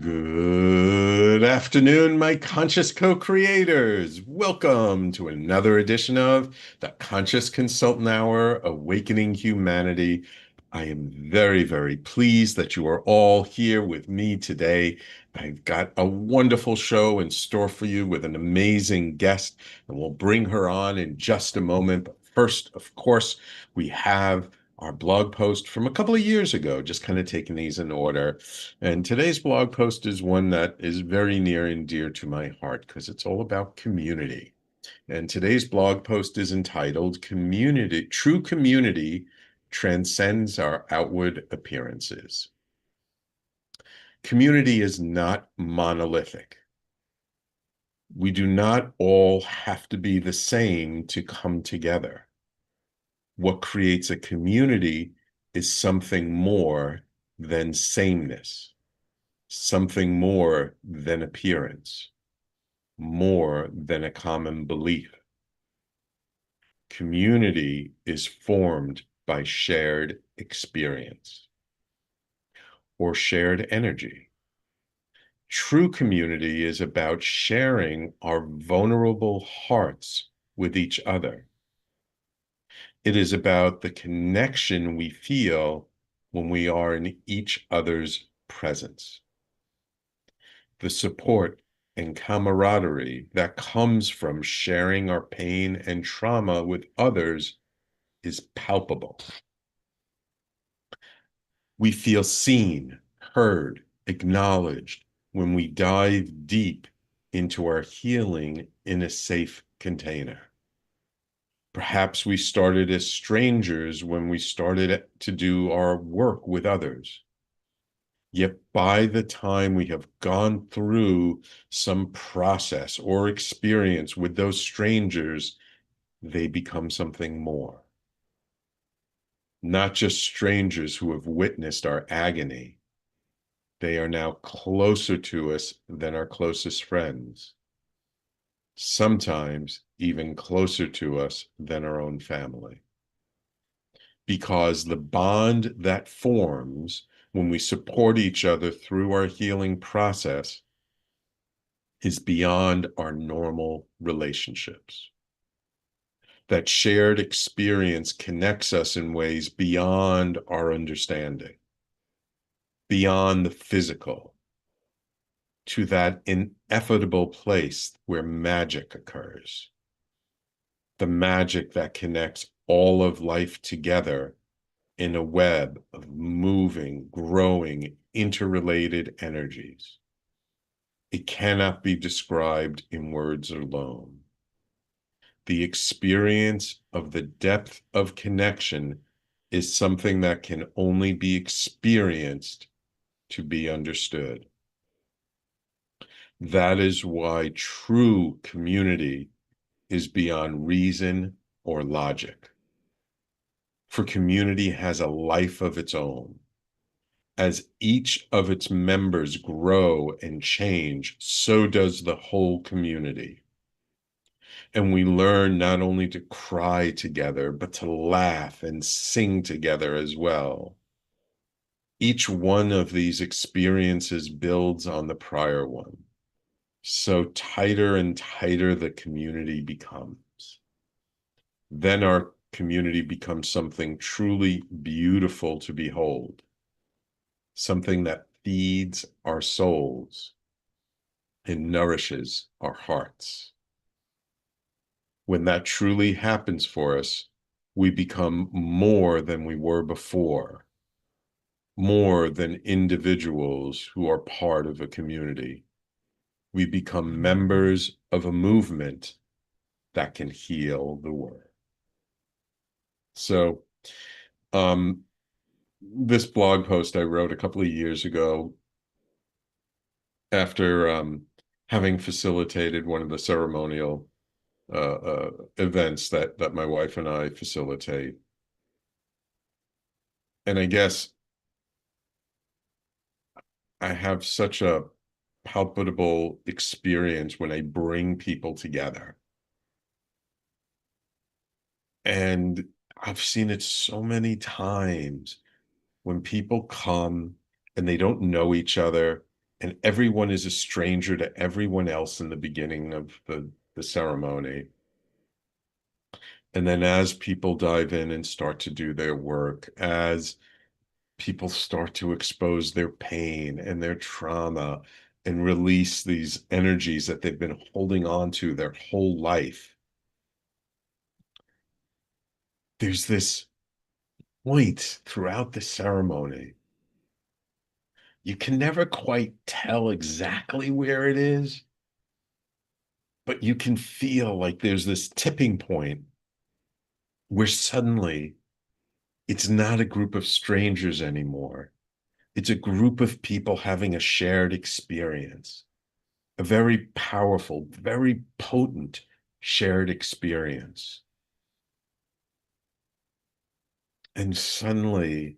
Good afternoon, my conscious co-creators. Welcome to another edition of the Conscious Consultant Hour, Awakening Humanity. I am very, very pleased that you are all here with me today. I've got a wonderful show in store for you with an amazing guest, and we'll bring her on in just a moment. But first, of course, we have our blog post from a couple of years ago, just kind of taking these in order. And today's blog post is one that is very near and dear to my heart because it's all about community. And today's blog post is entitled Community, True Community Transcends Our Outward Appearances. Community is not monolithic. We do not all have to be the same to come together. What creates a community is something more than sameness, something more than appearance, more than a common belief. Community is formed by shared experience or shared energy. True community is about sharing our vulnerable hearts with each other. It is about the connection we feel when we are in each other's presence. The support and camaraderie that comes from sharing our pain and trauma with others is palpable. We feel seen, heard, acknowledged when we dive deep into our healing in a safe container. Perhaps we started as strangers when we started to do our work with others. Yet by the time we have gone through some process or experience with those strangers, they become something more. Not just strangers who have witnessed our agony. They are now closer to us than our closest friends. Sometimes even closer to us than our own family. Because the bond that forms when we support each other through our healing process is beyond our normal relationships. That shared experience connects us in ways beyond our understanding, beyond the physical, to that ineffable place where magic occurs. The magic that connects all of life together in a web of moving, growing, interrelated energies. It cannot be described in words alone. The experience of the depth of connection is something that can only be experienced to be understood. That is why true community is beyond reason or logic. For community has a life of its own. As each of its members grow and change, so does the whole community. And we learn not only to cry together, but to laugh and sing together as well. Each one of these experiences builds on the prior one. So tighter and tighter the community becomes. Then our community becomes something truly beautiful to behold. Something that feeds our souls and nourishes our hearts. When that truly happens for us, we become more than we were before, more than individuals who are part of a community. We become members of a movement that can heal the world. So, this blog post I wrote a couple of years ago after having facilitated one of the ceremonial events that my wife and I facilitate. And I guess I have such a palpable experience when I bring people together. And I've seen it so many times when people come and they don't know each other. and everyone is a stranger to everyone else in the beginning of the ceremony. And then as people dive in and start to do their work, as people start to expose their pain and their trauma and release these energies that they've been holding on to their whole life, there's this point throughout the ceremony. You can never quite tell exactly where it is, but you can feel like there's this tipping point where suddenly it's not a group of strangers anymore. It's a group of people having a shared experience, a very powerful, very potent shared experience. And suddenly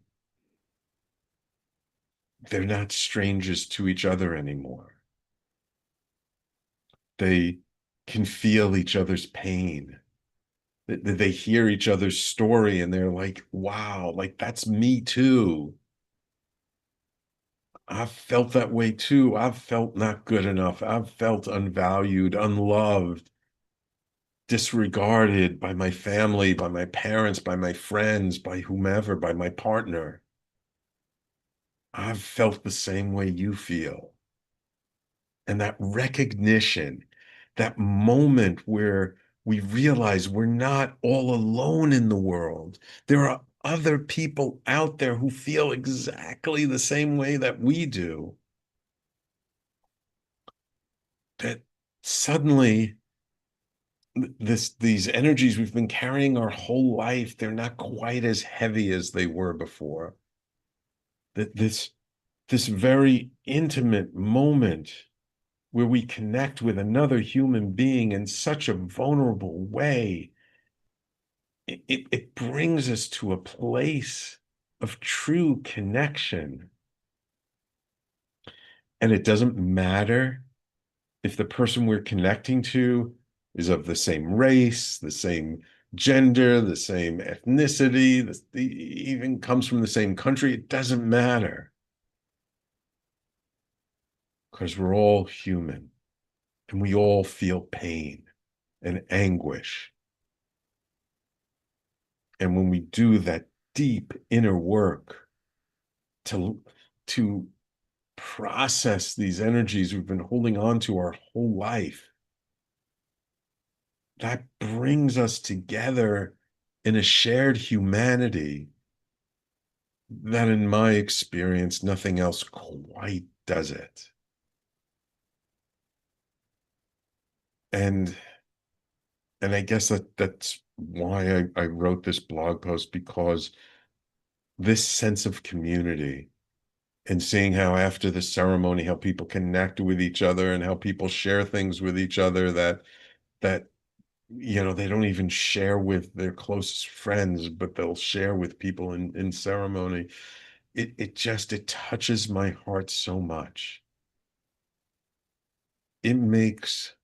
they're not strangers to each other anymore. They can feel each other's pain. They hear each other's story and they're like, wow, like that's me too. I've felt that way too. I've felt not good enough. I've felt unvalued, unloved, disregarded by my family, by my parents, by my friends, by whomever, by my partner. I've felt the same way you feel. And that recognition, that moment where we realize we're not all alone in the world. There are other people out there who feel exactly the same way that we do. That suddenly these energies we've been carrying our whole life, they're not quite as heavy as they were before. That this very intimate moment where we connect with another human being in such a vulnerable way, it brings us to a place of true connection. And it doesn't matter if the person we're connecting to is of the same race, the same gender, the same ethnicity, even comes from the same country. It doesn't matter because we're all human and we all feel pain and anguish. And when we do that deep inner work to process these energies we've been holding on to our whole life, that brings us together in a shared humanity that, in my experience, nothing else quite does it. And I guess that's why I wrote this blog post, because this sense of community and seeing how after the ceremony, how people connect with each other and how people share things with each other that they don't even share with their closest friends, but they'll share with people in ceremony. It touches my heart so much. It makes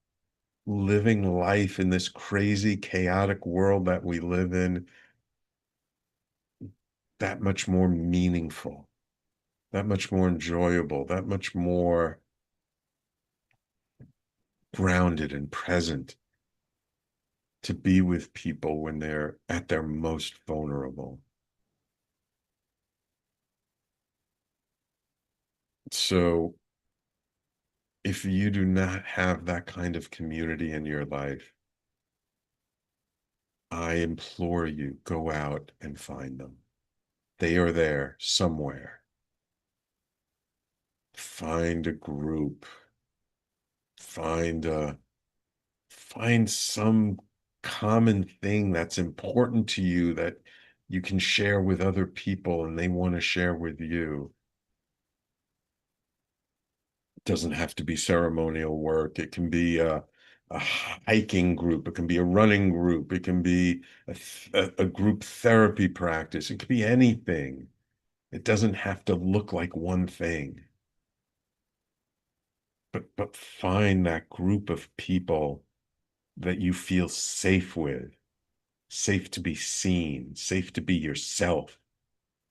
living life in this crazy, chaotic world that we live in that much more meaningful, that much more enjoyable, that much more grounded and present, to be with people when they're at their most vulnerable. So if you do not have that kind of community in your life, I implore you, go out and find them. They are there somewhere. Find a group. Find some common thing that's important to you that you can share with other people and they want to share with you. It doesn't have to be ceremonial work. It can be a hiking group. It can be a running group. It can be a group therapy practice. It could be anything. It doesn't have to look like one thing. But find that group of people that you feel safe with, safe to be seen, safe to be yourself,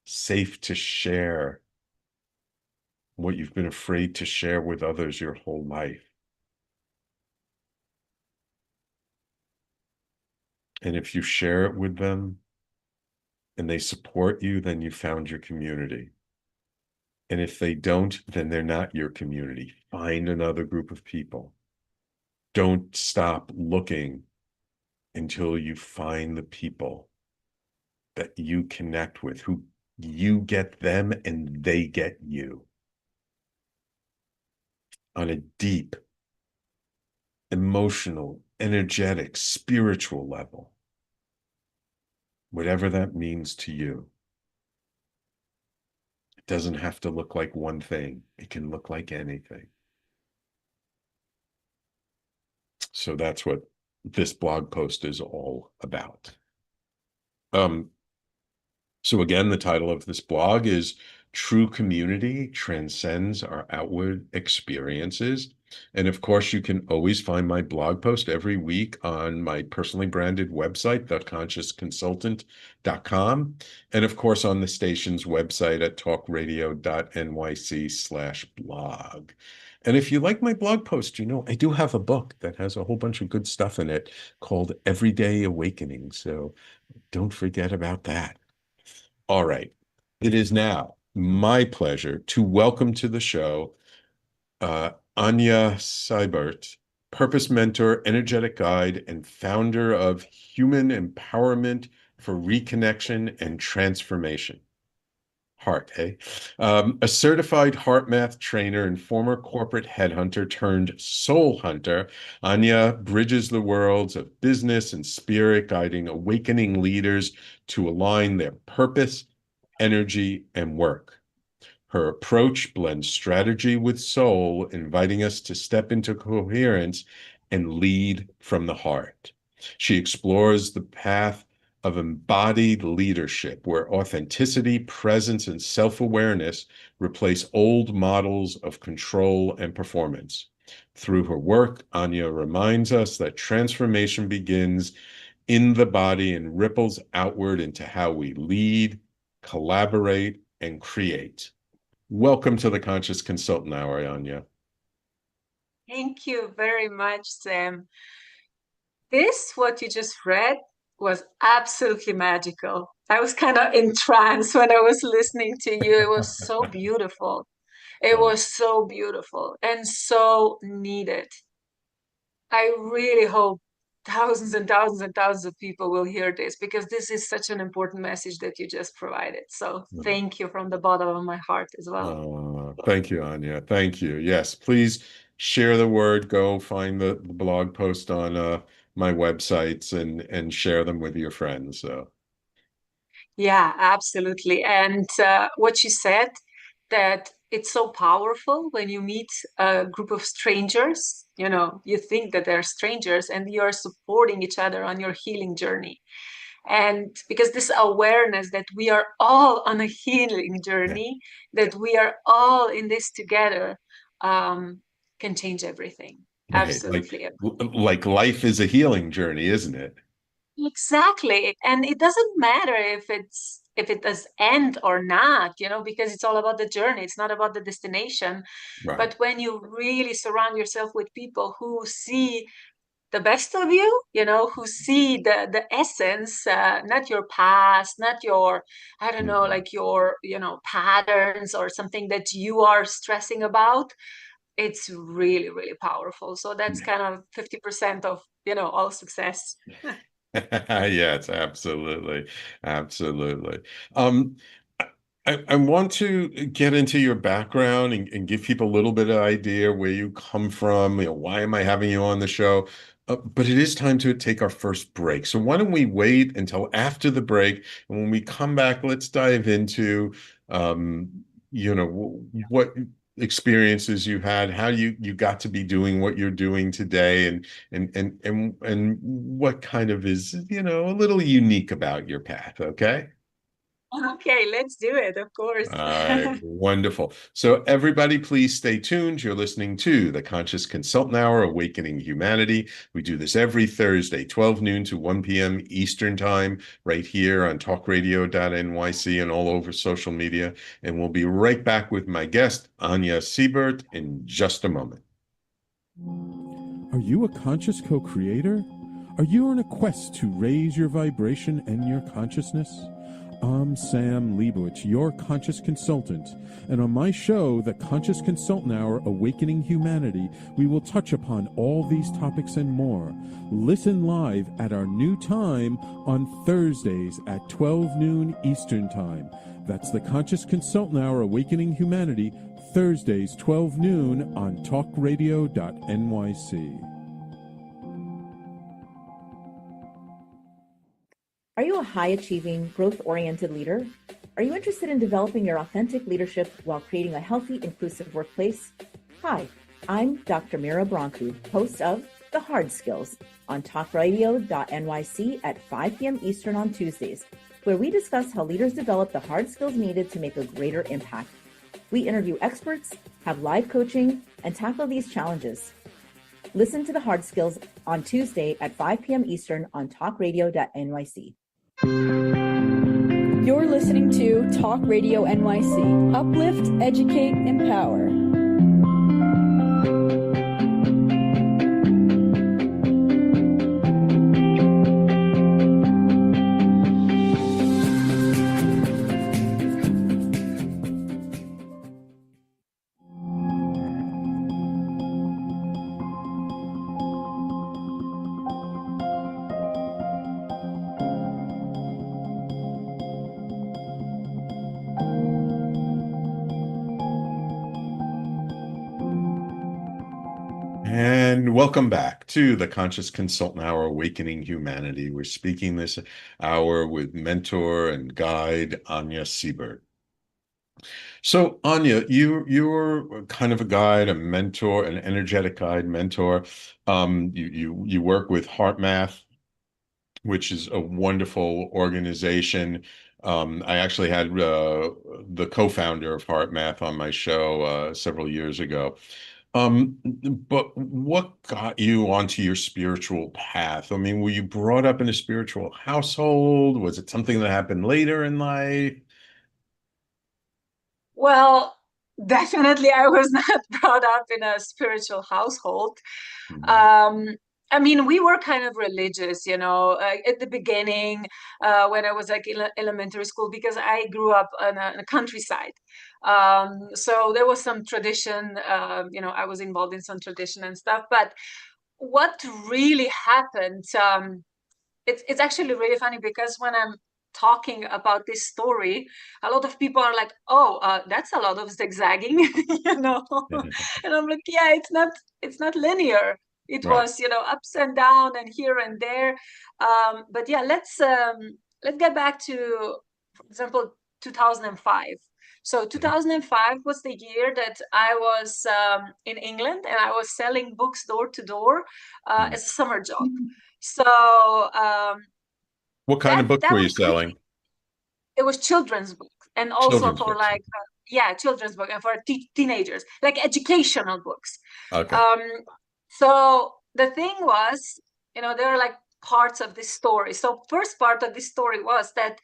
safe to share what you've been afraid to share with others your whole life. And if you share it with them and they support you, then you found your community. And if they don't, then they're not your community. Find another group of people. Don't stop looking until you find the people that you connect with, who you get them and they get you on a deep, emotional, energetic, spiritual level, whatever that means to you. It doesn't have to look like one thing. It can look like anything. So that's what this blog post is all about. So again, the title of this blog is True Community Transcends Our Outward Experiences. And of course, you can always find my blog post every week on my personally branded website, theconsciousconsultant.com. And of course, on the station's website at talkradio.nyc/blog. And if you like my blog post, you know, I do have a book that has a whole bunch of good stuff in it called Everyday Awakening. So don't forget about that. All right. It is now my pleasure to welcome to the show Anja Žibert, purpose mentor, energetic guide, and founder of Human Empowerment for Reconnection and Transformation. Heart, hey? A certified HeartMath trainer and former corporate headhunter turned soul hunter, Anja bridges the worlds of business and spirit, guiding awakening leaders to align their purpose, energy, and work. Her approach blends strategy with soul, inviting us to step into coherence and lead from the heart. She explores the path of embodied leadership, where authenticity, presence, and self-awareness replace old models of control and performance. Through her work, Anja reminds us that transformation begins in the body and ripples outward into how we lead, collaborate, and create. Welcome to the Conscious Consultant Hour, Anja. Thank you very much, Sam. What you just read, was absolutely magical. I was kind of in trance when I was listening to you. It was so beautiful. It Oh, was so beautiful and so needed. I really hope thousands and thousands and thousands of people will hear this because this is such an important message that you just provided. So thank you from the bottom of my heart as well. thank you, Anja. Thank you. Yes, please share the word. Go find the blog post on my websites and share them with your friends. So, Yeah, absolutely. And what you said, that it's so powerful when you meet a group of strangers, you think that they're strangers and you're supporting each other on your healing journey. And because this awareness that we are all on a healing yeah. journey, that we are all in this together, can change everything. Right. Absolutely. Like life is a healing journey, isn't it? Exactly. And it doesn't matter if it does end or not, because it's all about the journey. It's not about the destination. Right. But when you really surround yourself with people who see the best of you, who see the essence, not your past, not your, I don't know, Mhm. like your, patterns or something that you are stressing about, it's really, really powerful. So that's kind of 50% of, all success. Yes, absolutely. Absolutely. Um, I want to get into your background and give people a little bit of idea where you come from, why am I having you on the show? But it is time to take our first break. So why don't we wait until after the break? And when we come back, let's dive into, um, what experiences you had, how you got to be doing what you're doing today, and what kind of is, a little unique about your path. Okay. Okay, let's do it, of course. All right, wonderful. So everybody, please stay tuned. You're listening to the Conscious Consultant Hour, Awakening Humanity. We do this every Thursday, 12 noon to 1 p.m. Eastern Time, right here on talkradio.nyc and all over social media. And we'll be right back with my guest, Anja Žibert, in just a moment. Are you a conscious co-creator? Are you on a quest to raise your vibration and your consciousness? I'm Sam Leibowitz, your conscious consultant, and on my show, The Conscious Consultant Hour, Awakening Humanity, we will touch upon all these topics and more. Listen live at our new time on Thursdays at 12 noon Eastern Time. That's The Conscious Consultant Hour, Awakening Humanity, Thursdays, 12 noon on talkradio.nyc. Are you a high-achieving, growth-oriented leader? Are you interested in developing your authentic leadership while creating a healthy, inclusive workplace? Hi, I'm Dr. Mira Brancu, host of The Hard Skills on talkradio.nyc at 5 p.m. Eastern on Tuesdays, where we discuss how leaders develop the hard skills needed to make a greater impact. We interview experts, have live coaching, and tackle these challenges. Listen to The Hard Skills on Tuesday at 5 p.m. Eastern on talkradio.nyc. You're listening to Talk Radio NYC. Uplift, educate, empower. And welcome back to the Conscious Consultant Hour, Awakening Humanity. We're speaking this hour with mentor and guide Anja Žibert. So Anja, you're kind of a guide, a mentor, an energetic guide, mentor. You work with HeartMath, which is a wonderful organization. I actually had the co-founder of HeartMath on my show several years ago. But what got you onto your spiritual path? I mean, were you brought up in a spiritual household? Was it something that happened later in life? Well, definitely I was not brought up in a spiritual household. Um, I mean, we were kind of religious, at the beginning, when I was like in elementary school, because I grew up in a countryside. So there was some tradition, I was involved in some tradition and stuff. But what really happened, it's actually really funny because when I'm talking about this story, a lot of people are like, "Oh, that's a lot of zigzagging," and I'm like, "Yeah, it's not linear. It Right. was, ups and down and here and there." But yeah, let's get back to, for example, 2005. So 2005 was the year that I was in England and I was selling books door to door as a summer job. So What kind of that books that were you was selling? it was children's book and also Children's for books. like yeah, children's book and for teenagers, like educational books. Okay. um so the thing was, there are like parts of this story. So first part of this story was that,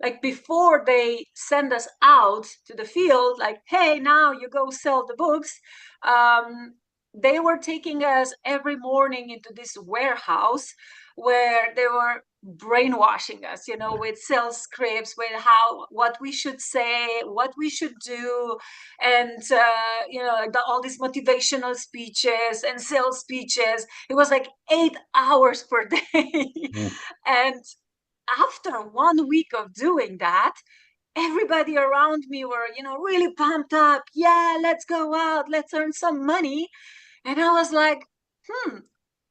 like, before they send us out to the field, like, hey, now you go sell the books, they were taking us every morning into this warehouse where they were brainwashing us, with sales scripts, with what we should say, what we should do, and like all these motivational speeches and sales speeches. It was like 8 hours per day. Mm. And after 1 week of doing that, everybody around me were, really pumped up. Yeah, let's go out, let's earn some money. And I was like,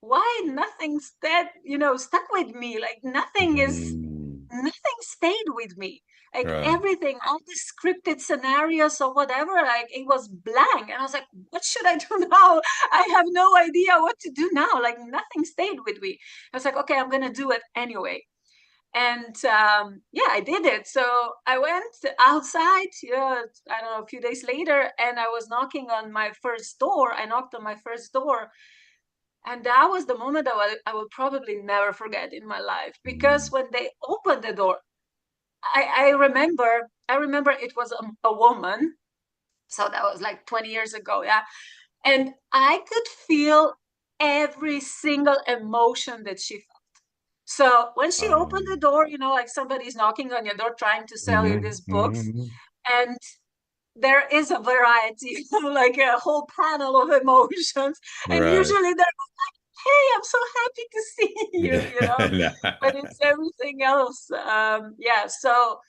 why nothing stuck with me? Like nothing stayed with me. Like Right. everything, all the scripted scenarios or whatever, like it was blank. And I was like, what should I do now? I have no idea what to do now. Like nothing stayed with me. I was like, okay, I'm gonna do it anyway. And yeah, I did it. So I went outside, I don't know, a few days later, and I was knocking on my first door. I knocked on my first door. And that was the moment that I will probably never forget in my life, because when they opened the door, I remember it was a woman. So that was like 20 years ago. Yeah. And I could feel every single emotion that she felt. So when she opened the door, like somebody's knocking on your door trying to sell you these books, and there is a variety, like a whole panel of emotions. And Right. usually they're like, hey, I'm so happy to see you, but it's everything else. Yeah. So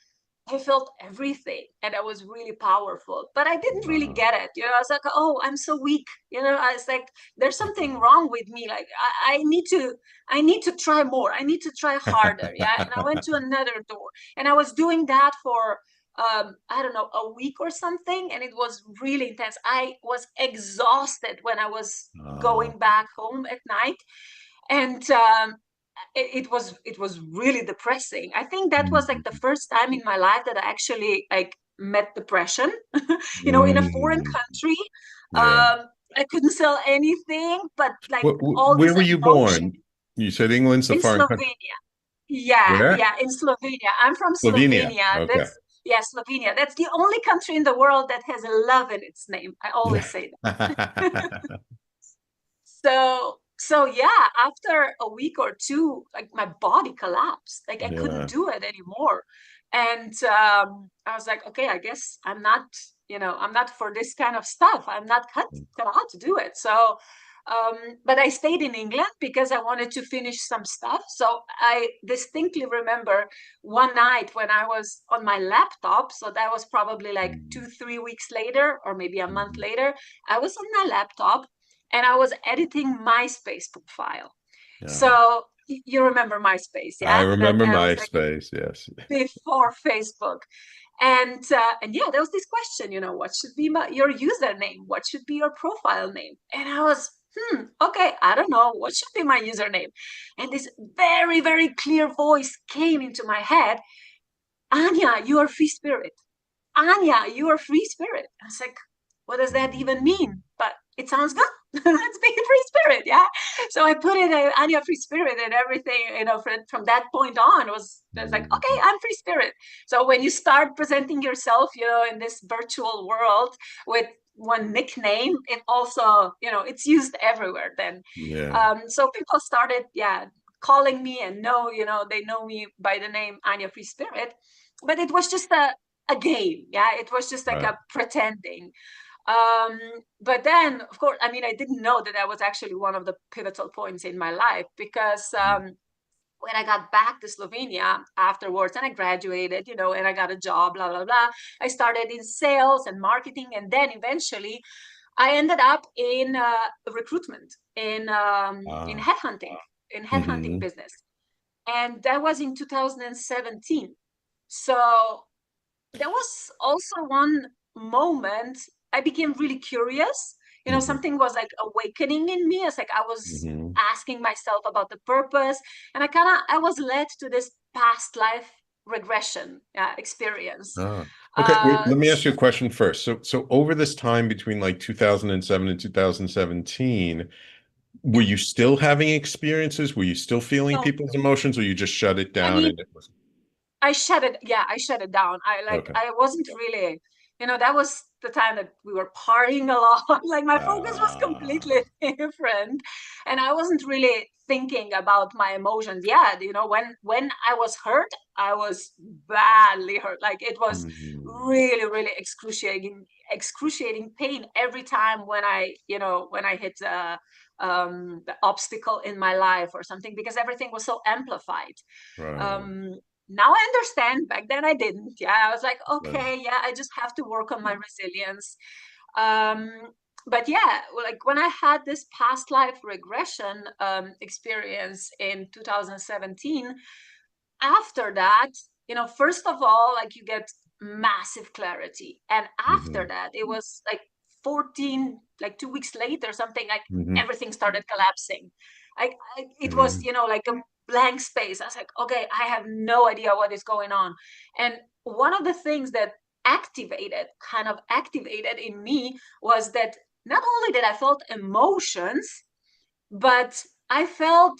I felt everything, and it was really powerful, but I didn't really get it. I was like, oh, I'm so weak. I was like, there's something wrong with me. Like I need to try more. I need to try harder. Yeah. And I went to another door, and I was doing that for, I don't know, a week or something. And it was really intense. I was exhausted when I was going back home at night. And, it was really depressing. I think that was like the first time in my life that I actually like met depression. In a foreign country. Yeah. I couldn't sell anything, but like all Where this were you emotion. born? You said England's a In foreign country. Slovenia. Yeah, Where? yeah, in Slovenia. I'm from Slovenia. Slovenia. Okay. Slovenia. That's the only country in the world that has a love in its name. I always say that. So yeah, after a week or two, like my body collapsed. Like I couldn't do it anymore. And I was like, okay, I guess I'm not, I'm not for this kind of stuff. I'm not cut out to do it. So, but I stayed in England because I wanted to finish some stuff. So I distinctly remember one night when I was on my laptop. So that was probably like 2-3 weeks later, or maybe a month later. I was on my laptop, and I was editing MySpace profile. Yeah. So you remember MySpace, yeah? I remember that MySpace, yes. Before Facebook. And yeah, there was this question, what should be your username? What should be your profile name? And I was, okay, I don't know. What should be my username? And this very, very clear voice came into my head. Anja, you are free spirit. Anja, you are free spirit. I was like, what does that even mean? But it sounds good. Let's be free spirit, yeah. So I put in Anja free spirit, and everything, from that point on was like, okay, I'm free spirit. So when you start presenting yourself, in this virtual world with one nickname, it also, it's used everywhere then. Yeah. So people started, calling me, and they know me by the name Anja free spirit. But it was just a game. Yeah, it was just like a pretending. But then, of course, I didn't know that was actually one of the pivotal points in my life, because when I got back to Slovenia afterwards, and I graduated, and I got a job, blah, blah, blah, I started in sales and marketing. And then eventually I ended up in recruitment, in headhunting business. And that was in 2017. So there was also one moment I became really curious. Something was like awakening in me. It's like I was asking myself about the purpose, and I was led to this past life regression experience. Okay, let me ask you a question first. So over this time between like 2007 and 2017, were you still having experiences? Were you still feeling people's emotions, or you just shut it down? I shut it. Yeah, I shut it down. I wasn't really, that was the time that we were partying a lot. Like my focus was completely different, and I wasn't really thinking about my emotions. Yeah, when I was hurt, I was badly hurt. Like it was really, really excruciating pain every time when I hit the obstacle in my life or something, because everything was so amplified. Right. Now I understand. Back then I didn't. Yeah, I was like, okay, yeah, I just have to work on my resilience. But yeah, like when I had this past life regression experience in 2017, after that, first of all, like you get massive clarity. And after that, it was like 2 weeks later, something like everything started collapsing. It was, blank space. I was like, okay, I have no idea what is going on. And one of the things that kind of activated in me was that not only did I felt emotions, but I felt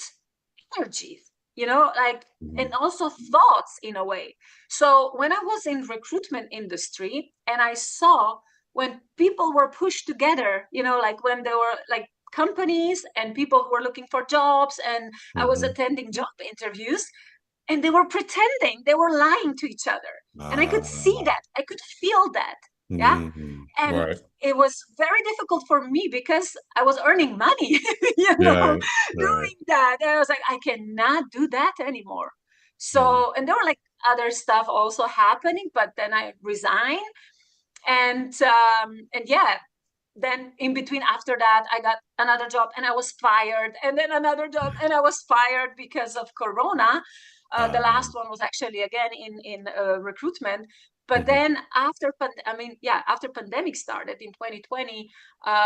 energy, like, and also thoughts in a way. So when I was in recruitment industry and I saw when people were pushed together, like when there were like companies and people who were looking for jobs, and I was attending job interviews, and they were pretending, they were lying to each other. And I could see that, I could feel that. Yeah. And Right. it was very difficult for me because I was earning money, doing that. And I was like, I cannot do that anymore. So, and there were like other stuff also happening, but then I resigned. And yeah, then in between after that, I got another job and I was fired, and then another job and I was fired because of Corona. The last one was actually again in recruitment. But then after pandemic started in 2020,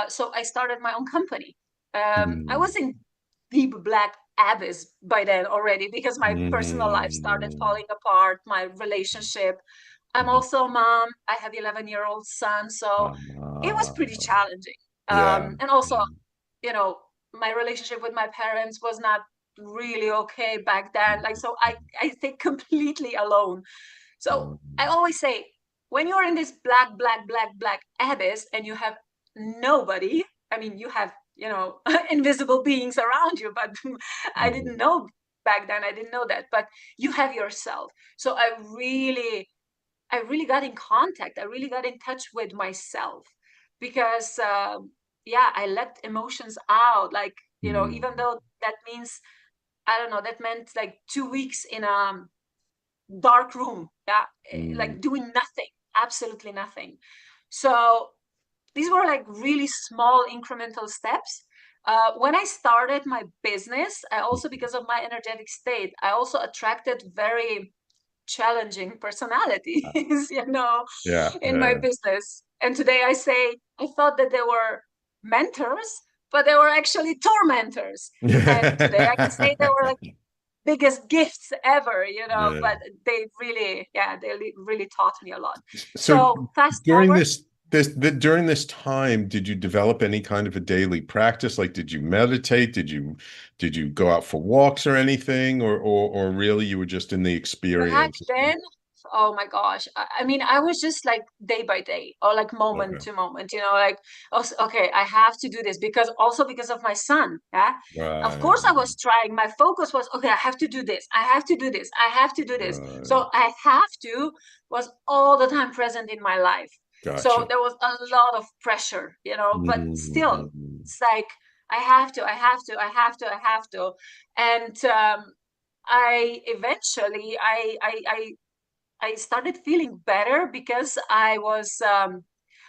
so I started my own company. I was in deep black abyss by then already because my personal life started falling apart, my relationship. I'm also a mom. I have 11-year-old son, so it was pretty challenging. And also, my relationship with my parents was not really okay back then. Like, so I think completely alone. So I always say, when you're in this black abyss and you have nobody, I mean, you have, invisible beings around you, but I didn't know back then. I didn't know that, but you have yourself. So I really got in contact. I really got in touch with myself because, I let emotions out. Like, even though that means, I don't know, that meant like 2 weeks in a dark room. Yeah. Like doing nothing, absolutely nothing. So these were like really small incremental steps. When I started my business, I also, because of my energetic state, I also attracted very challenging personalities, in my business. And today I say, I thought that they were mentors, but they were actually tormentors. And today I can say they were like biggest gifts ever, but they really, really taught me a lot. So fast during forward. during this time, did you develop any kind of a daily practice? Like, did you meditate? Did you go out for walks or anything, or really you were just in the Back experience? then, oh my gosh, I mean, I was just like day by day or like moment to moment, like, okay, I have to do this because of my son. Yeah. Of course I was trying. My focus was, okay, I have to do this. I have to do this. I have to do this. So I have to was all the time present in my life. So there was a lot of pressure, but still it's like, I have to. And I eventually I started feeling better because I was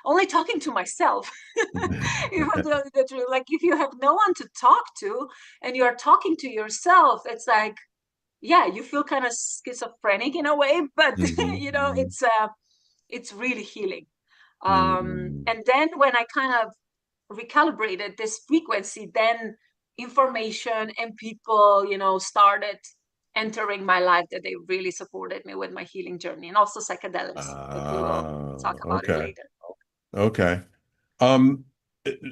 only talking to myself. Like, if you have no one to talk to and you're talking to yourself, it's like, yeah, you feel kind of schizophrenic in a way, but it's really healing. And then when I kind of recalibrated this frequency, then information and people, started entering my life that they really supported me with my healing journey, and also psychedelics, but we will talk about it later. Okay.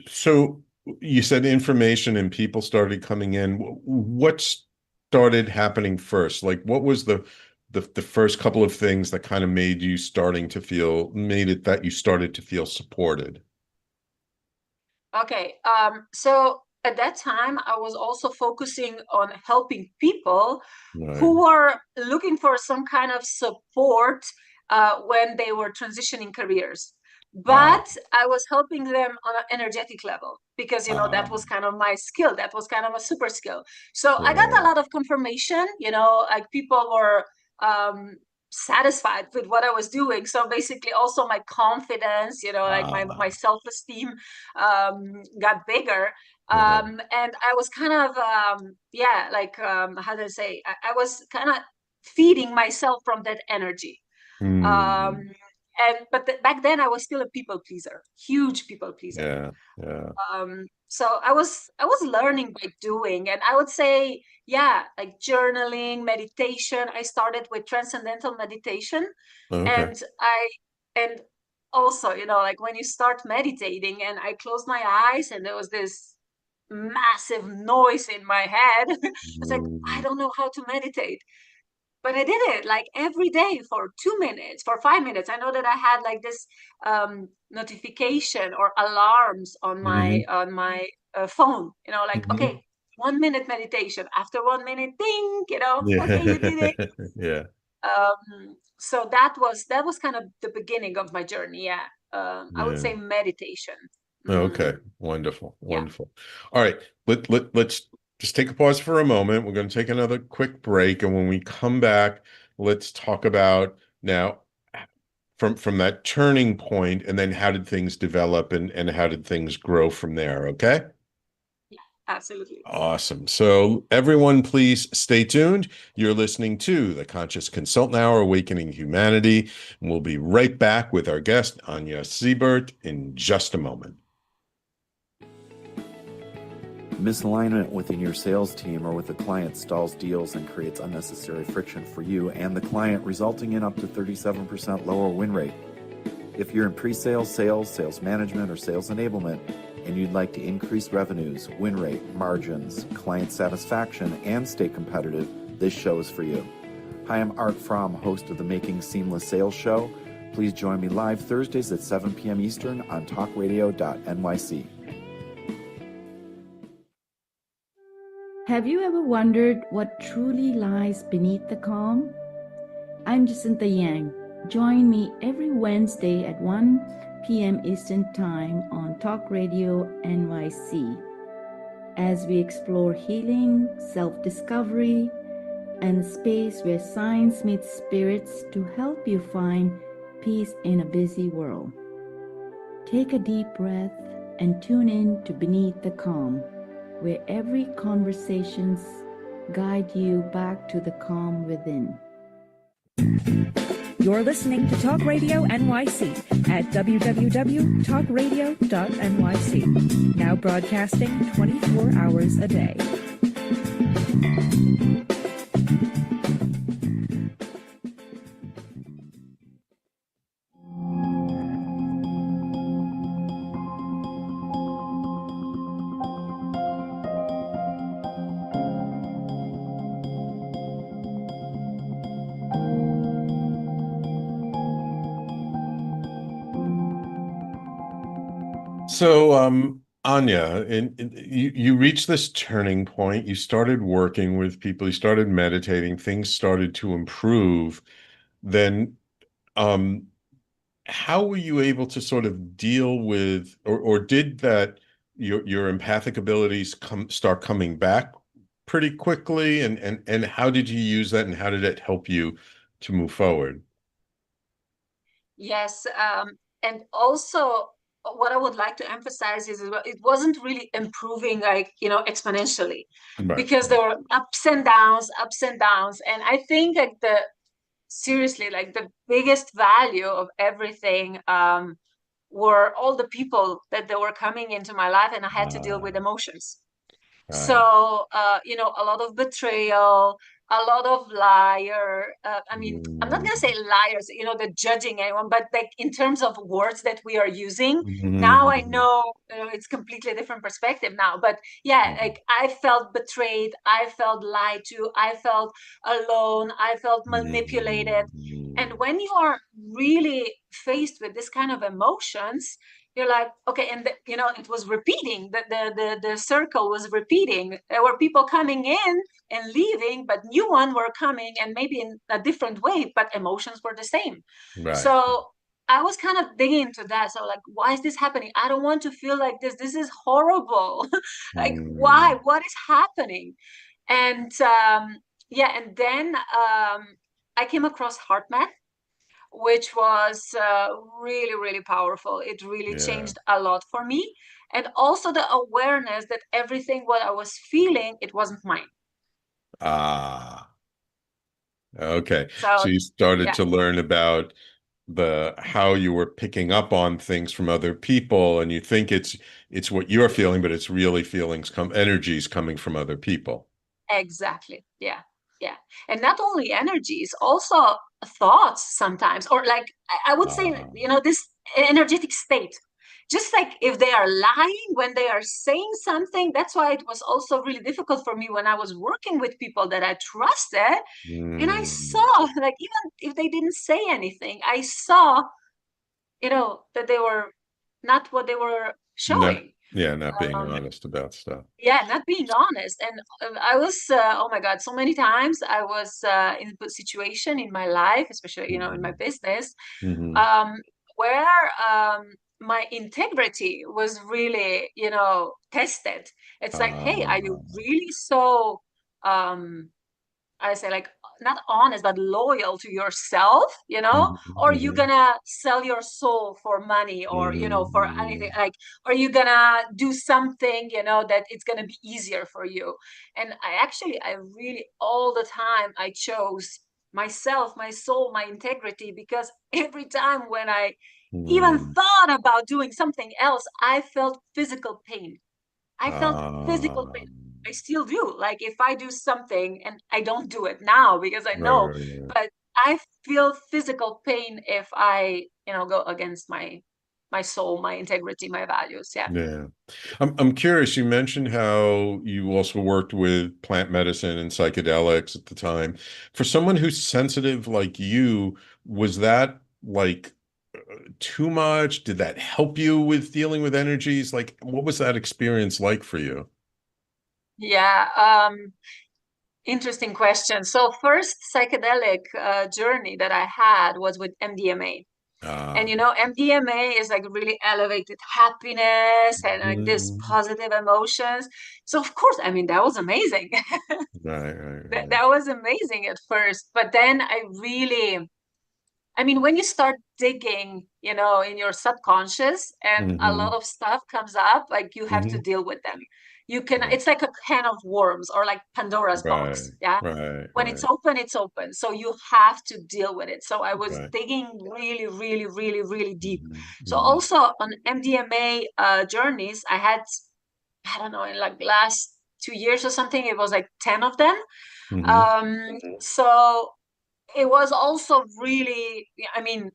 So you said information and people started coming in. What started happening first? Like, what was the first couple of things that kind of made it that you started to feel supported? Okay. So at that time, I was also focusing on helping people who were looking for some kind of support when they were transitioning careers. But I was helping them on an energetic level because, that was kind of my skill. That was kind of a super skill. So I got a lot of confirmation, like people were satisfied with what I was doing. So basically also my confidence, like my self-esteem got bigger. And I was kind of, how do I say, I was kind of feeding myself from that energy. back then I was still a people pleaser, huge people pleaser. Yeah. So I was learning by doing, and I would say, like journaling, meditation. I started with transcendental meditation, Okay. and also, like when you start meditating, and I closed my eyes, and there was this massive noise in my head. It's like, I don't know how to meditate. But I did it like every day for 2 minutes, for 5 minutes. I know that I had like this notification or alarms on my phone, like, okay, 1 minute meditation. After 1 minute, ding, okay, you did it. Yeah. So that was kind of the beginning of my journey. Yeah. I would say meditation. Okay. Wonderful. Yeah. Wonderful. All right. Let's just take a pause for a moment. We're going to take another quick break. And when we come back, let's talk about now from that turning point, and then how did things develop and how did things grow from there? Okay. Absolutely. Awesome. So everyone, please stay tuned. You're listening to the Conscious Consultant Hour, Awakening Humanity. And we'll be right back with our guest, Anja Žibert, in just a moment. Misalignment within your sales team or with a client stalls deals and creates unnecessary friction for you and the client, resulting in up to 37% lower win rate. If you're in pre-sales, sales management, or sales enablement, and you'd like to increase revenues, win rate, margins, client satisfaction, and stay competitive, this show is for you. Hi, I'm Art Fromm, host of the Making Seamless Sales Show. Please join me live Thursdays at 7 p.m. Eastern on talkradio.nyc. Have you ever wondered what truly lies beneath the calm? I'm Jacinta Yang. Join me every Wednesday at 1 p.m. Eastern Time on Talk Radio NYC as we explore healing, self-discovery, and a space where science meets spirits to help you find peace in a busy world. Take a deep breath and tune in to Beneath the Calm, where every conversations guide you back to the calm within. You're listening to Talk Radio NYC at www.talkradio.nyc. Now broadcasting 24 hours a day. So, Anja, you reached this turning point. You started working with people. You started meditating. Things started to improve. Then, how were you able to sort of deal with, or did that your empathic abilities start coming back pretty quickly? And how did you use that, and how did it help you to move forward? Yes, and also what I would like to emphasize is it wasn't really improving like, exponentially, Right. because there were ups and downs. And I think like seriously, like the biggest value of everything were all the people that they were coming into my life, and I had to deal with emotions. So, a lot of betrayal, a lot of liar. I mean, I'm not going to say liars, the judging anyone, but like in terms of words that we are using, now I know, it's completely different perspective now. But yeah, like I felt betrayed. I felt lied to. I felt alone. I felt manipulated. And when you are really faced with this kind of emotions, you're like, okay, and it was repeating. The circle was repeating. There were people coming in and leaving, but new ones were coming, and maybe in a different way, but emotions were the same. Right. So I was kind of digging into that. So like, why is this happening? I don't want to feel like this. This is horrible. Like, why? What is happening? And and then I came across HeartMath, which was really, really powerful. It really changed a lot for me. And also the awareness that everything what I was feeling, it wasn't mine. Okay. So you started to learn about how you were picking up on things from other people, and you think it's what you're feeling, but it's really energies coming from other people. Exactly. Yeah. Yeah. And not only energies, also thoughts sometimes, or like I would say, this energetic state. Just like if they are lying when they are saying something, that's why it was also really difficult for me when I was working with people that I trusted. And I saw, like, even if they didn't say anything, I saw, that they were not what they were showing. Not being honest about stuff. Yeah, not being honest. And I was, oh my God, so many times I was in a situation in my life, especially, in my business, where my integrity was really, tested. It's like, hey, are you really so, I say, like, not honest, but loyal to yourself, or you gonna sell your soul for money, or, for anything, like, are you gonna do something, that it's gonna be easier for you? And I really, all the time, I chose myself, my soul, my integrity, because every time when I even thought about doing something else, I felt physical pain. I felt physical pain. I still do. Like, if I do something, and I don't do it now because I know, but I feel physical pain if I, go against my soul, my integrity, my values. Yeah. Yeah. I'm curious, you mentioned how you also worked with plant medicine and psychedelics at the time. For someone who's sensitive like you, was that like too much? Did that help you with dealing with energies? Like, what was that experience like for you? Yeah. Interesting question. So first psychedelic journey that I had was with MDMA. And MDMA is like really elevated happiness and like this positive emotions. So of course, I mean, that was amazing. Right. That was amazing at first. But then when you start digging, in your subconscious, and a lot of stuff comes up, like, you have to deal with them. It's like a can of worms, or like Pandora's box. Yeah. When it's open, it's open. So you have to deal with it. So I was digging really, really, really, really deep. So also on MDMA journeys, I had, I don't know, in like last 2 years or something, it was like 10 of them. So it was also really, I'm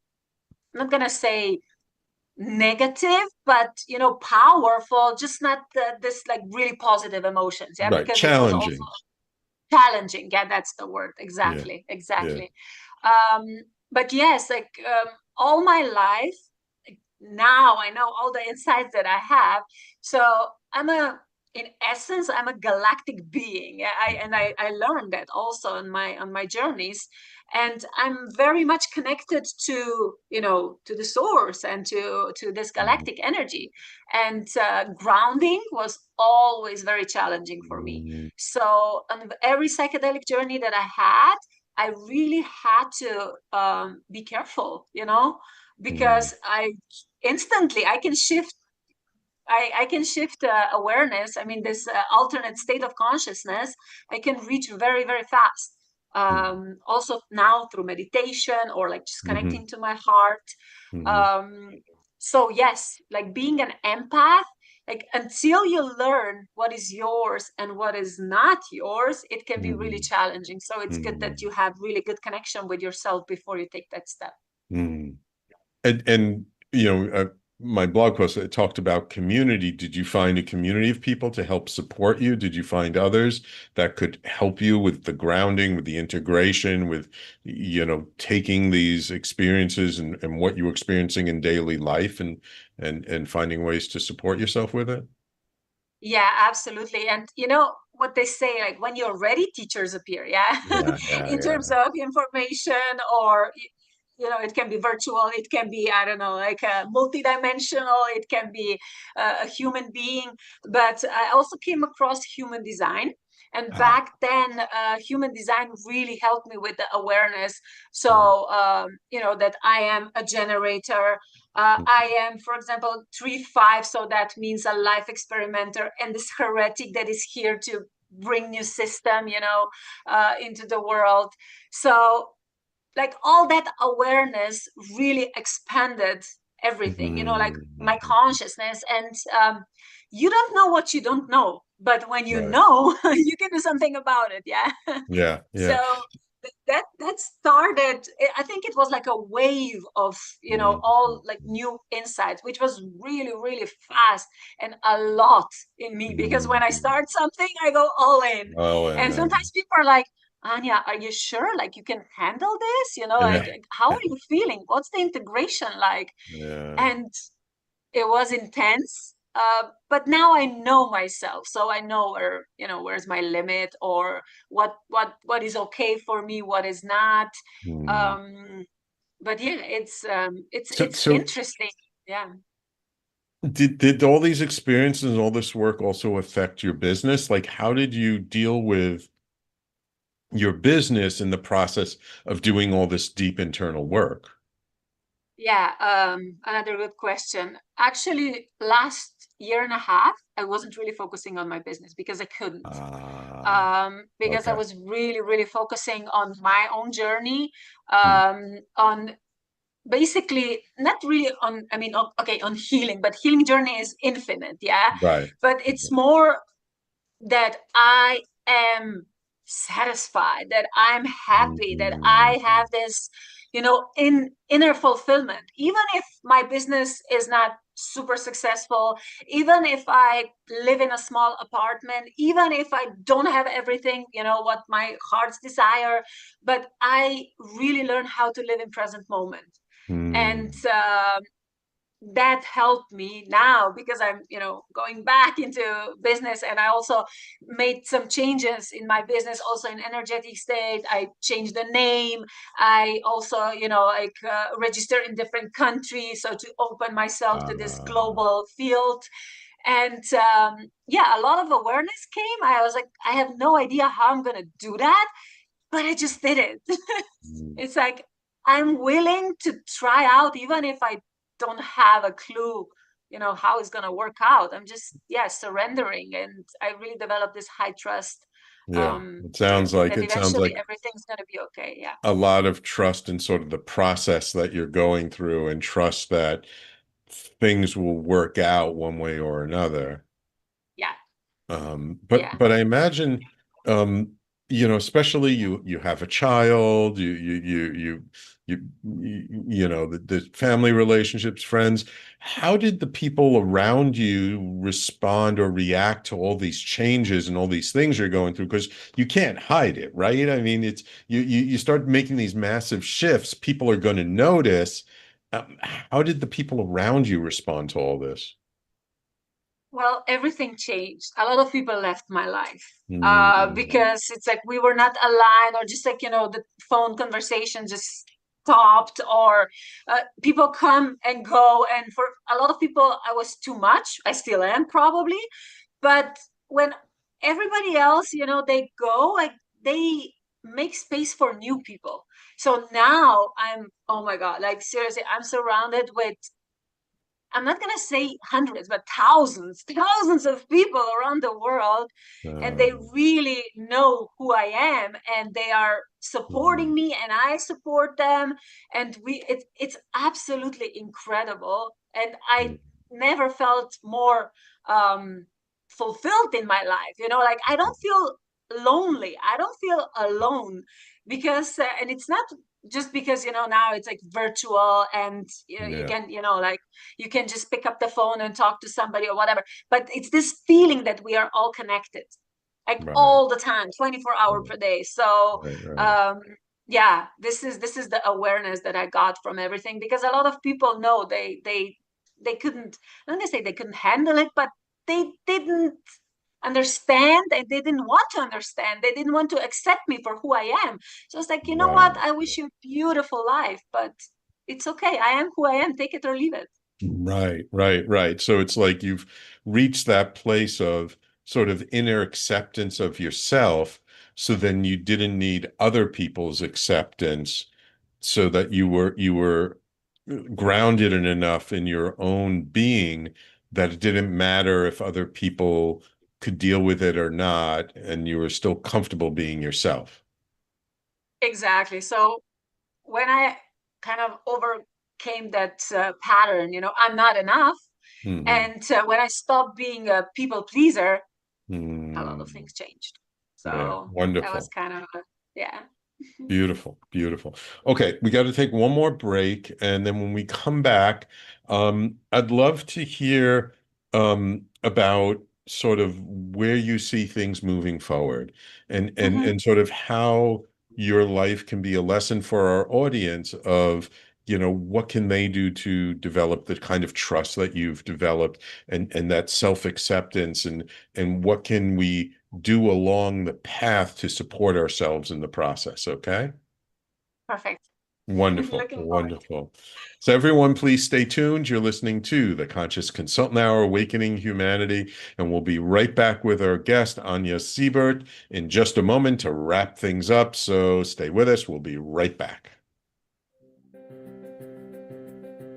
not gonna say negative, but powerful, just not this like really positive emotions. Yeah, because it was also challenging. Yeah, that's the word. Exactly. But yes, like, all my life, now I know all the insights that I have. So in essence, I'm a galactic being. I learned that also on my journeys, and I'm very much connected to to the source and to this galactic energy. And grounding was always very challenging for me. So on every psychedelic journey that I had, I really had to be careful, because instantly I can shift. I can shift awareness. This alternate state of consciousness, I can reach very, very fast. Also now through meditation, or like just connecting to my heart. So yes, like being an empath, like until you learn what is yours and what is not yours, it can be really challenging. So it's good that you have really good connection with yourself before you take that step. And my blog post, it talked about community. Did you find a community of people to help support you? Did you find others that could help you with the grounding, with the integration, with taking these experiences and what you were experiencing in daily life, and finding ways to support yourself with it? Yeah, absolutely. And what they say, like, when you're ready, teachers appear. In terms of information, or it can be virtual, it can be, I don't know, like a multidimensional, it can be a human being. But I also came across human design. And back then, human design really helped me with the awareness. So, that I am a generator. I am, for example, 3-5. So that means a life experimenter, and this heretic that is here to bring new system, into the world. So like all that awareness really expanded everything, you know, like my consciousness. And you don't know what you don't know, but when you Right. know, you can do something about it. Yeah. Yeah, So yeah. that started, I think it was like a wave of, you know, all like new insights, which was really, really fast and a lot in me, because when I start something, I go all in. Oh, and And sometimes people are like, Anja, are you sure? Like, you can handle this? You know, yeah, like, how are you feeling? What's the integration like? yeah. And it was intense. But now I know myself, so I know where, you know, where's my limit, or what is okay for me, what is not. Um, but yeah, it's So interesting. Yeah. did all these experiences and all this work also affect your business? Like, how did you deal with your business in the process of doing all this deep internal work? Yeah, another good question. Actually, last year and a half, I wasn't really focusing on my business because I couldn't. Ah, Because I okay. was really, really focusing on my own journey, Hmm. on basically not really on, I mean, okay, on healing, but healing journey is infinite, yeah. Right. But it's more that I am satisfied, that I'm happy, that Mhm. I have this, you know, inner fulfillment. Even if my business is not super successful, even if I live in a small apartment, even if I don't have everything, you know, what my heart's desire, but I really learn how to live in present moment. And Hmm. that helped me now, because I'm, you know, going back into business, and I also made some changes in my business, also in energetic state. I changed the name. I also, you know, like register in different countries, so to open myself to this Ah. global field. And yeah, a lot of awareness came. I was like, I have no idea how I'm gonna do that, but I just did it. Hmm. It's like, I'm willing to try out, even if I don't have a clue, you know, how it's going to work out. I'm just, yeah, surrendering. And I really developed this high trust, Yeah, it sounds like that eventually everything's going to be okay. Yeah. a lot of trust in sort of the process that you're going through, and trust that things will work out one way or another. Yeah. But Yeah. I imagine, um, you know, especially you have a child, you know, the family relationships, friends. How did the people around you respond or react to all these changes and all these things you're going through? Because you can't hide it, right? I mean, it's you start making these massive shifts, people are going to notice. How did the people around you respond to all this? Well, everything changed. A lot of people left my life, Mm, because it's like we were not aligned, or just like, you know, the phone conversation just stopped, or people come and go. And for a lot of people, I was too much. I still am, probably. But when everybody else, you know, they go, like, they make space for new people. So now I'm, oh my God, like, seriously, I'm surrounded with, I'm not going to say hundreds, but thousands, thousands of people around the world. And uh, they really know who I am, and they are supporting mm, me, and I support them. And it's absolutely incredible. And I mm. never felt more fulfilled in my life. You know, like, I don't feel lonely. I don't feel alone, because, and it's not just because, you know, now it's like virtual, and you know, you Yeah, can, you know, like, you can just pick up the phone and talk to somebody or whatever. But it's this feeling that we are all connected, like, right, all the time, 24 hours right, per day. So right. um yeah, this is the awareness that I got from everything, because a lot of people know they couldn't, I'm not gonna say they couldn't handle it, but they didn't understand, and they didn't want to understand, they didn't want to accept me for who I am. So it's like, you know what, Right. I wish you a beautiful life, but it's okay, I am who I am, take it or leave it. Right, right, right. So it's like you've reached that place of sort of inner acceptance of yourself. So then you didn't need other people's acceptance, so that you were grounded in enough in your own being that it didn't matter if other people could deal with it or not, and you were still comfortable being yourself. Exactly. So when I kind of overcame that pattern, I'm not enough. Mhm. And when I stopped being a people pleaser, a lot of Mm. things changed. Yeah, So that was wonderful. kind of, yeah. Beautiful, beautiful. Okay, we got to take one more break, and then when we come back, I'd love to hear about sort of where you see things moving forward, and sort of how your life can be a lesson for our audience of, what can they do to develop the kind of trust that you've developed, and that self-acceptance, and what can we do along the path to support ourselves in the process, okay? Perfect. Wonderful, Looking forward. wonderful. So everyone, please stay tuned. You're listening to the Conscious Consultant Hour, Awakening Humanity, and we'll be right back with our guest, Anja Žibert, in just a moment to wrap things up. So stay with us. We'll be right back.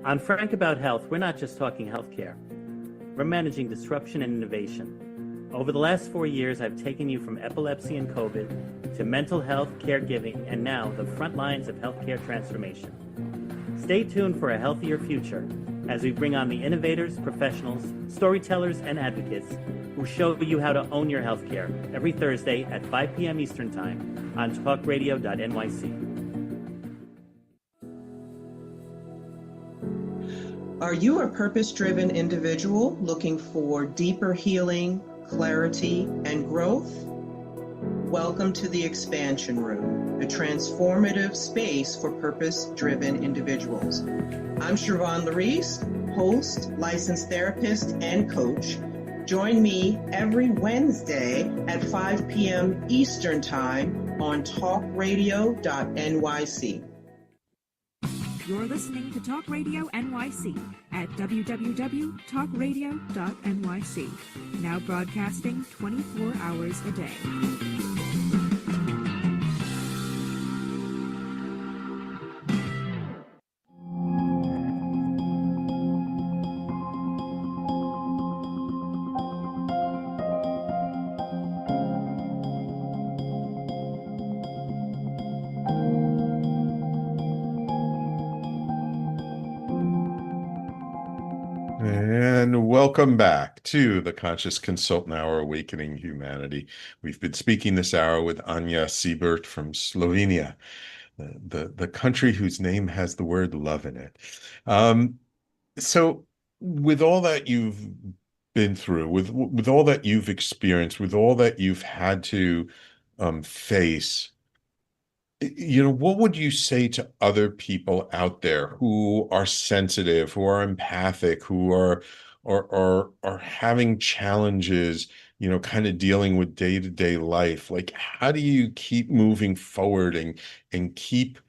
On Frank About Health, we're not just talking healthcare. We're managing disruption and innovation. Over the last 4 years, I've taken you from epilepsy and COVID to mental health, caregiving, and now the front lines of healthcare transformation. Stay tuned for a healthier future as we bring on the innovators, professionals, storytellers, and advocates who show you how to own your healthcare every Thursday at 5 p.m. Eastern Time on talkradio.nyc. Are you a purpose-driven individual looking for deeper healing, clarity, and growth? Welcome to the Expansion Room, a transformative space for purpose-driven individuals. I'm Siobhan Larice, host, licensed therapist, and coach. Join me every Wednesday at 5 p.m. Eastern Time on talkradio.nyc. You're listening to Talk Radio NYC at www.talkradio.nyc. Now broadcasting 24 hours a day. And welcome back to the Conscious Consultant Hour, Awakening Humanity. We've been speaking this hour with Anja Žibert from Slovenia, the country whose name has the word love in it. So with all that you've been through, with all that you've experienced, with all that you've had to face, what would you say to other people out there who are sensitive, who are empathic, who are having challenges, kind of dealing with day-to-day life? Like, how do you keep moving forward and keep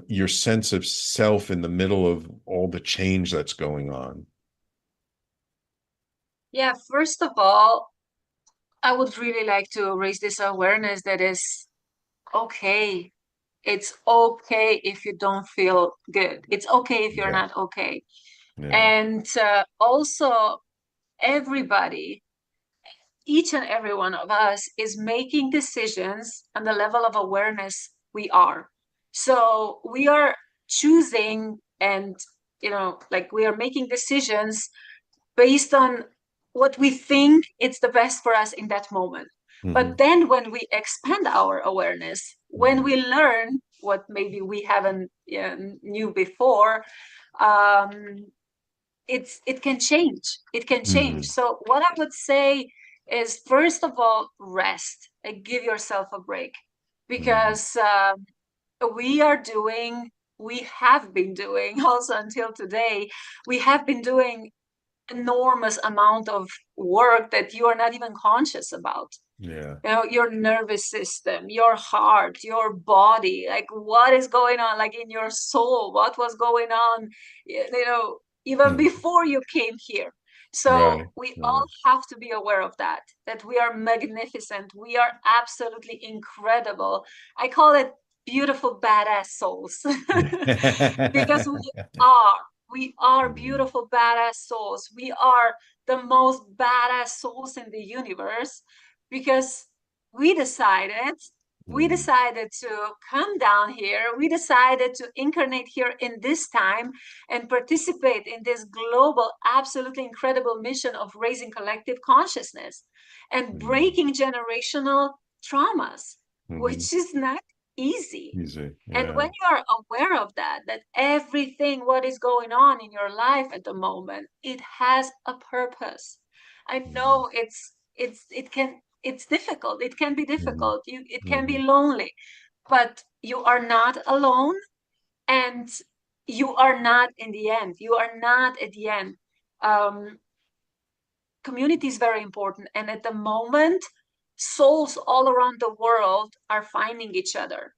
your sense of self in the middle of all the change that's going on? Yeah, first of all, I would really like to raise this awareness that is okay. It's okay if you don't feel good. It's okay if you're Yeah. not okay. Yeah. And also, everybody, each and every one of us is making decisions on the level of awareness we are. So we are choosing and, we are making decisions based on what we think it's the best for us in that moment. But then when we expand our awareness, when we learn what maybe we haven't knew before, it can change. It can change. So what I would say is, first of all, rest and give yourself a break, because we have been doing also until today, we have been doing enormous amount of work that you are not even conscious about. Yeah. Your nervous system, your heart, your body, like what is going on, like in your soul, what was going on, even before you came here. So we all have to be aware of that we are magnificent. We are absolutely incredible. I call it beautiful, badass souls because we are beautiful, badass souls. We are the most badass souls in the universe because we decided We decided to come down here. We decided to incarnate here in this time and participate in this global, absolutely incredible mission of raising collective consciousness and breaking generational traumas, which is not easy. And when you are aware of that, that everything what is going on in your life at the moment, it has a purpose. I know it's difficult. It can be difficult. It can be lonely, but you are not alone, and you are not in the end. You are not at the end. Community is very important, and at the moment, souls all around the world are finding each other.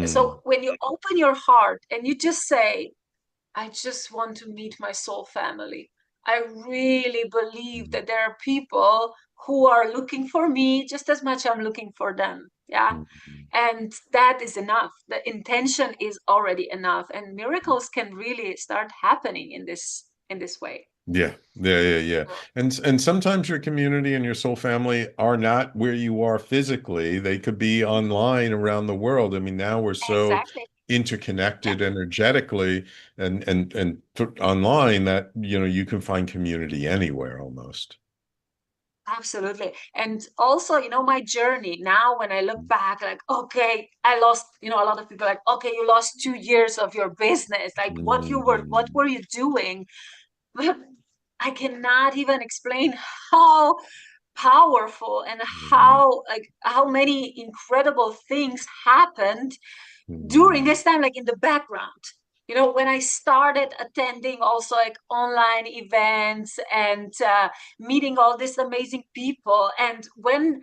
So when you open your heart and you just say, I just want to meet my soul family. I really believe that there are people who are looking for me just as much I'm looking for them. Yeah. And that is enough. The intention is already enough. And miracles can really start happening in this way. Yeah. And sometimes your community and your soul family are not where you are physically. They could be online around the world. I mean, now we're so interconnected energetically and online that, you know, you can find community anywhere almost. Absolutely. And also, you know, my journey now, when I look back, like, okay, I lost, you know, a lot of people like, okay, you lost 2 years of your business. Like what were you doing? But I cannot even explain how powerful and how many incredible things happened during this time, like in the background. You know, when I started attending also like online events and meeting all these amazing people, and when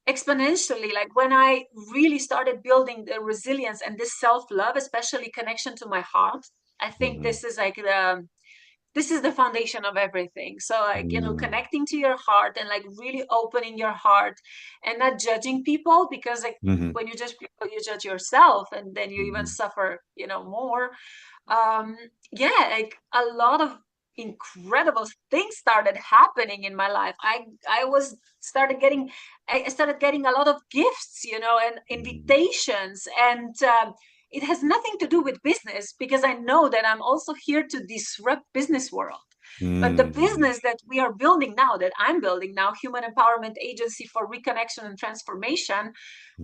exponentially, like when I really started building the resilience and this self-love, especially connection to my heart, I think this is like this is the foundation of everything. So like, you know, connecting to your heart and like really opening your heart and not judging people, because like when you judge people, you judge yourself, and then you even suffer, you know, more. Yeah, like a lot of incredible things started happening in my life. I started getting a lot of gifts, you know, and invitations, and it has nothing to do with business, because I know that I'm also here to disrupt business world. But the business that we are building now, that I'm building now, Human Empowerment Agency for Reconnection and Transformation,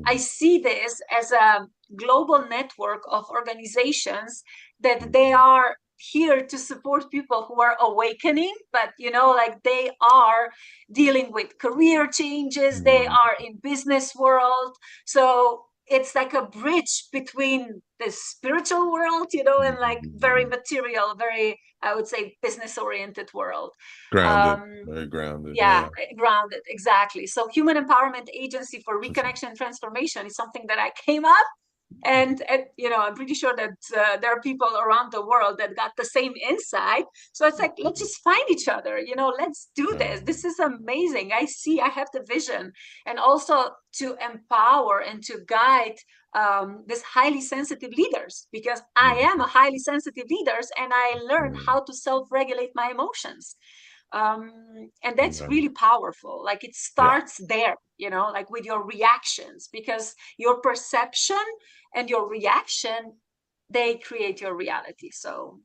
I see this as a global network of organizations that they are here to support people who are awakening, but you know, like they are dealing with career changes, they are in business world. So it's like a bridge between the spiritual world, you know, and like very material, very, I would say, business oriented world. Grounded, very grounded. Yeah, grounded, exactly. So Human Empowerment Agency for Reconnection and Transformation is something that I came up, and you know, I'm pretty sure that there are people around the world that got the same insight. So it's like, let's just find each other, you know, let's do this. This is amazing. I have the vision, and also to empower and to guide these highly sensitive leaders, because I am a highly sensitive leader, and I learned how to self-regulate my emotions. And that's really powerful. Like it starts there, you know, like with your reactions, because your perception and your reaction, they create your reality. So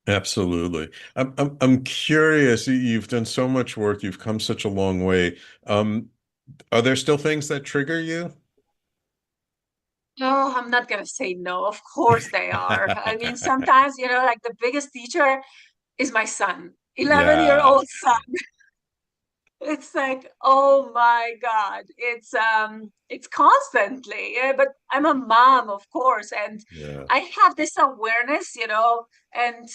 absolutely. I'm curious, you've done so much work, you've come such a long way. Are there still things that trigger you? No, I'm not gonna say no. Of course they are. I mean, sometimes, you know, like the biggest teacher is my son, 11-year-old son. It's like, oh my God, it's constantly, but I'm a mom, of course, and I have this awareness, you know, and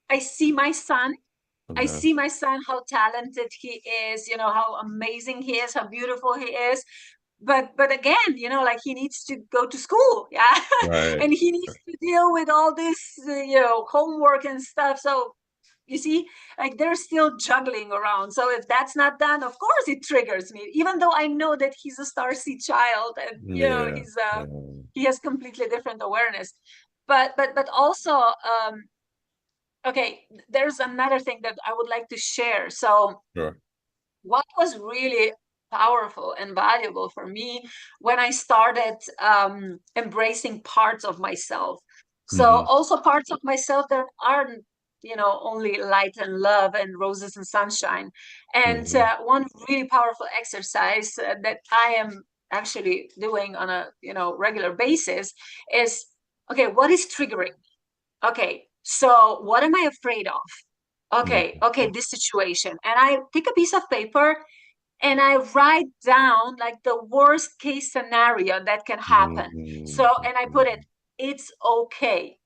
I see my son. I see my son, how talented he is, you know, how amazing he is, how beautiful he is. But again, you know, like he needs to go to school, yeah, and he needs to deal with all this, you know, homework and stuff. So you see, like they're still juggling around. So if that's not done, of course it triggers me, even though I know that he's a starseed child, and you know, he has completely different awareness. But also, okay, there's another thing that I would like to share. So what was really powerful and valuable for me when I started embracing parts of myself. So also parts of myself that aren't, only light and love and roses and sunshine. And one really powerful exercise that I am actually doing on a, regular basis is, okay, what is triggering me? Okay, so what am I afraid of? Okay, this situation. And I take a piece of paper and I write down like the worst case scenario that can happen. So, and I put it, it's okay.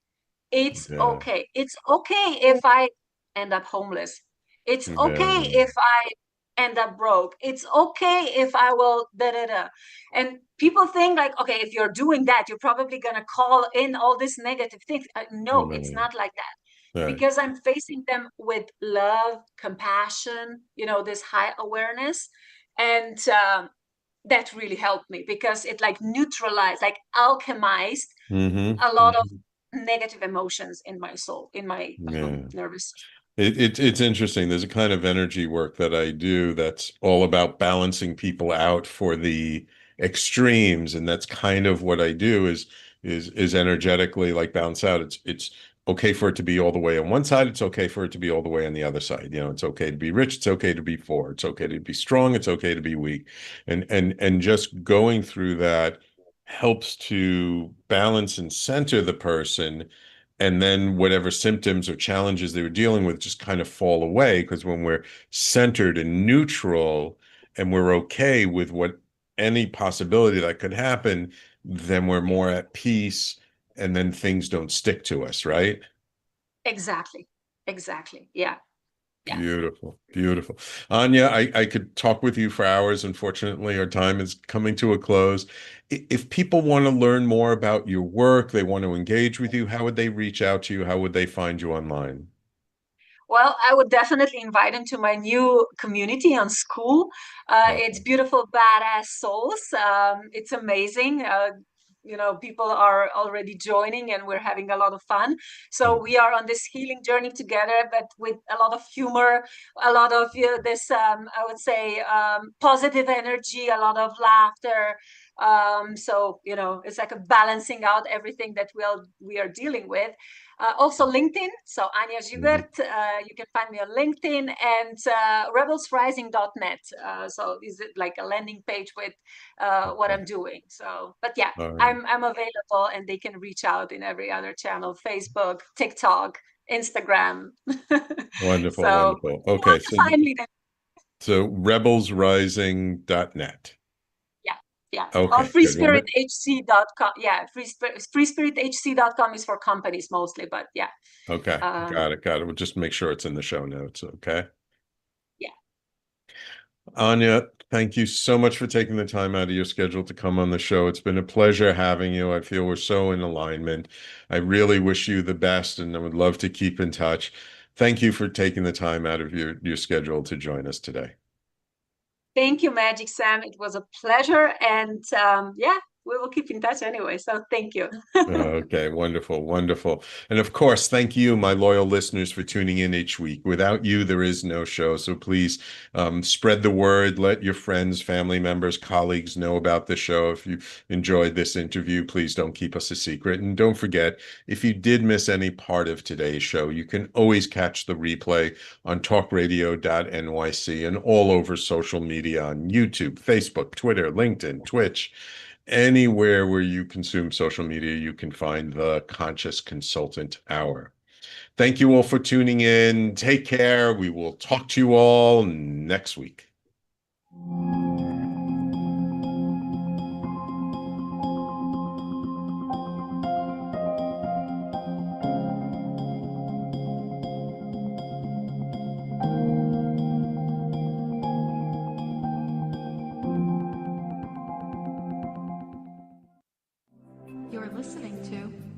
It's okay. It's okay if I end up homeless. It's okay if I end up broke. It's okay if I will da da da. And people think like, okay, if you're doing that, you're probably gonna call in all these negative things. No, it's not like that. Because I'm facing them with love, compassion, this high awareness. And that really helped me because it like neutralized, like alchemized a lot of negative emotions in my soul, in my nervous. It's interesting. There's a kind of energy work that I do that's all about balancing people out for the extremes, and that's kind of what I do is energetically like balance out. It's okay for it to be all the way on one side. It's okay for it to be all the way on the other side. It's okay to be rich. It's okay to be poor. It's okay to be strong. It's okay to be weak. And just going through that helps to balance and center the person. And then whatever symptoms or challenges they were dealing with just kind of fall away, because when we're centered and neutral and we're okay with what any possibility that could happen, then we're more at peace, and then things don't stick to us, right? Exactly. Yeah. Beautiful. Anja, I could talk with you for hours. Unfortunately, our time is coming to a close. If people want to learn more about your work, they want to engage with you, how would they reach out to you? How would they find you online? Well, I would definitely invite them to my new community on School. It's Beautiful Badass Souls. It's amazing. People are already joining and we're having a lot of fun. So we are on this healing journey together, but with a lot of humor, a lot of this, I would say, positive energy, a lot of laughter. So, it's like a balancing out everything that we are dealing with. Also LinkedIn, so Anja Žibert, you can find me on LinkedIn, and rebelsrising.net. So is it like a landing page with what I'm doing? So, but yeah, I'm available, and they can reach out in every other channel: Facebook, TikTok, Instagram. Wonderful. Okay, so rebelsrising.net. Yeah. Okay. Or freespirithc.com. Yeah, freespirithc.com is for companies mostly, but yeah. Okay. Got it. We'll just make sure it's in the show notes. Okay. Yeah. Anja, thank you so much for taking the time out of your schedule to come on the show. It's been a pleasure having you. I feel we're so in alignment. I really wish you the best, and I would love to keep in touch. Thank you for taking the time out of your schedule to join us today. Thank you, Magic Sam. It was a pleasure. And we will keep in touch anyway. So thank you. Okay, wonderful. And of course, thank you, my loyal listeners, for tuning in each week. Without you, there is no show. So please spread the word. Let your friends, family members, colleagues know about the show. If you enjoyed this interview, please don't keep us a secret. And don't forget, if you did miss any part of today's show, you can always catch the replay on talkradio.nyc and all over social media on YouTube, Facebook, Twitter, LinkedIn, Twitch. Anywhere where you consume social media, you can find the Conscious Consultant Hour. Thank you all for tuning in. Take care. We will talk to you all next week. You're listening to